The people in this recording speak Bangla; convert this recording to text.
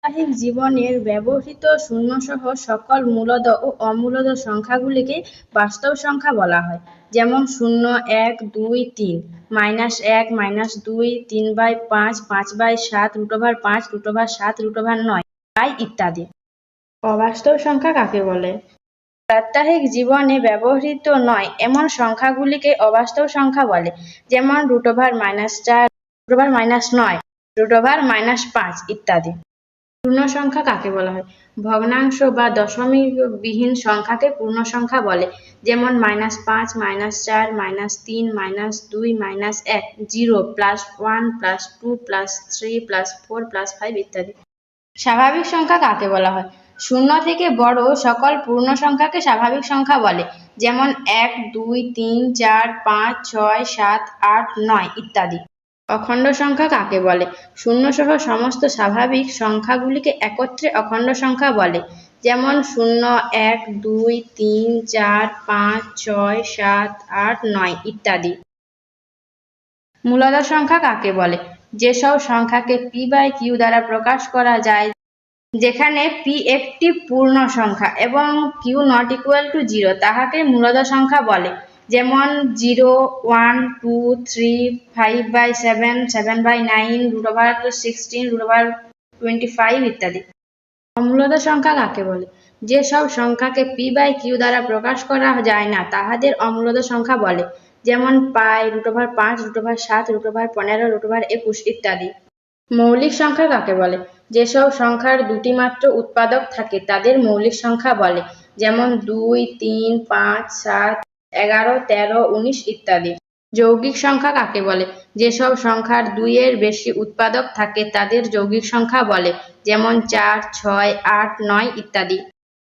সাপ্তাহিক জীবনের ব্যবহৃত শূন্যসহ সকল মূলদ ও অমূলদ সংখ্যাগুলিকে বাস্তব সংখ্যা বলা হয়। যেমন 0, 1, 2, 3, -1, -2, 3/5, 5/7, √5, √7, √9 ইত্যাদি। অবাস্তব সংখ্যা কাকে বলে? সাপ্তাহিক জীবনে ব্যবহৃত নয় এমন সংখ্যাগুলিকে অবাস্তব সংখ্যা বলে। যেমন √4, √9, √5 ইত্যাদি। পূর্ণ সংখ্যা কাকে বলা হয়? ভগ্নাংশ বা দশমিক বিহীন সংখ্যাকে পূর্ণ সংখ্যা বলে। যেমন -5, -4, -3, -2, -1, 0, +1, +2, +3, +4, +5 ইত্যাদি। স্বাভাবিক সংখ্যা কাকে বলা হয়? শূন্য থেকে বড় সকল পূর্ণ সংখ্যাকে স্বাভাবিক সংখ্যা বলে। যেমন 1, 2, 3, 4, 5, 6, 7, 8, 9 ইত্যাদি। অখণ্ড সংখ্যা কাকে বলে? শূন্যসহ সমস্ত স্বাভাবিক সংখ্যাগুলিকে একত্রে অখণ্ড সংখ্যা বলে। যেমন 0, 1, 2, 3, 4, 5, 6, 7, 8, 9 ইত্যাদি। মূলদ সংখ্যা কাকে বলে? যেসব সংখ্যাকে p/q দ্বারা প্রকাশ করা যায়, যেখানে p একটি পূর্ণ সংখ্যা এবং q ≠ 0 তাহাকে মূলদ সংখ্যা বলে। যেমন 0, 1, 2, 3, 5/7, 7/9, √16, √25 ইত্যাদি। অমূলদ সংখ্যা কাকে বলে? যেসব সংখ্যাকে p/q দ্বারা প্রকাশ করা যায় না তাহাদের অমূলদ সংখ্যা বলে। যেমন π, √5, √7, √15, √21 ইত্যাদি। মৌলিক সংখ্যা কাকে বলে? যেসব সংখ্যার দুটি মাত্র উৎপাদক থাকে তাদের মৌলিক সংখ্যা বলে। যেমন 2, 3, 5, 7, 11, 13, 19 ইত্যাদি। যৌগিক সংখ্যা কাকে বলে? যেসব সংখ্যার 2 এর বেশি উৎপাদক থাকে তাদের যৌগিক সংখ্যা বলে। যেমন 4, 6, 8, 9 ইত্যাদি।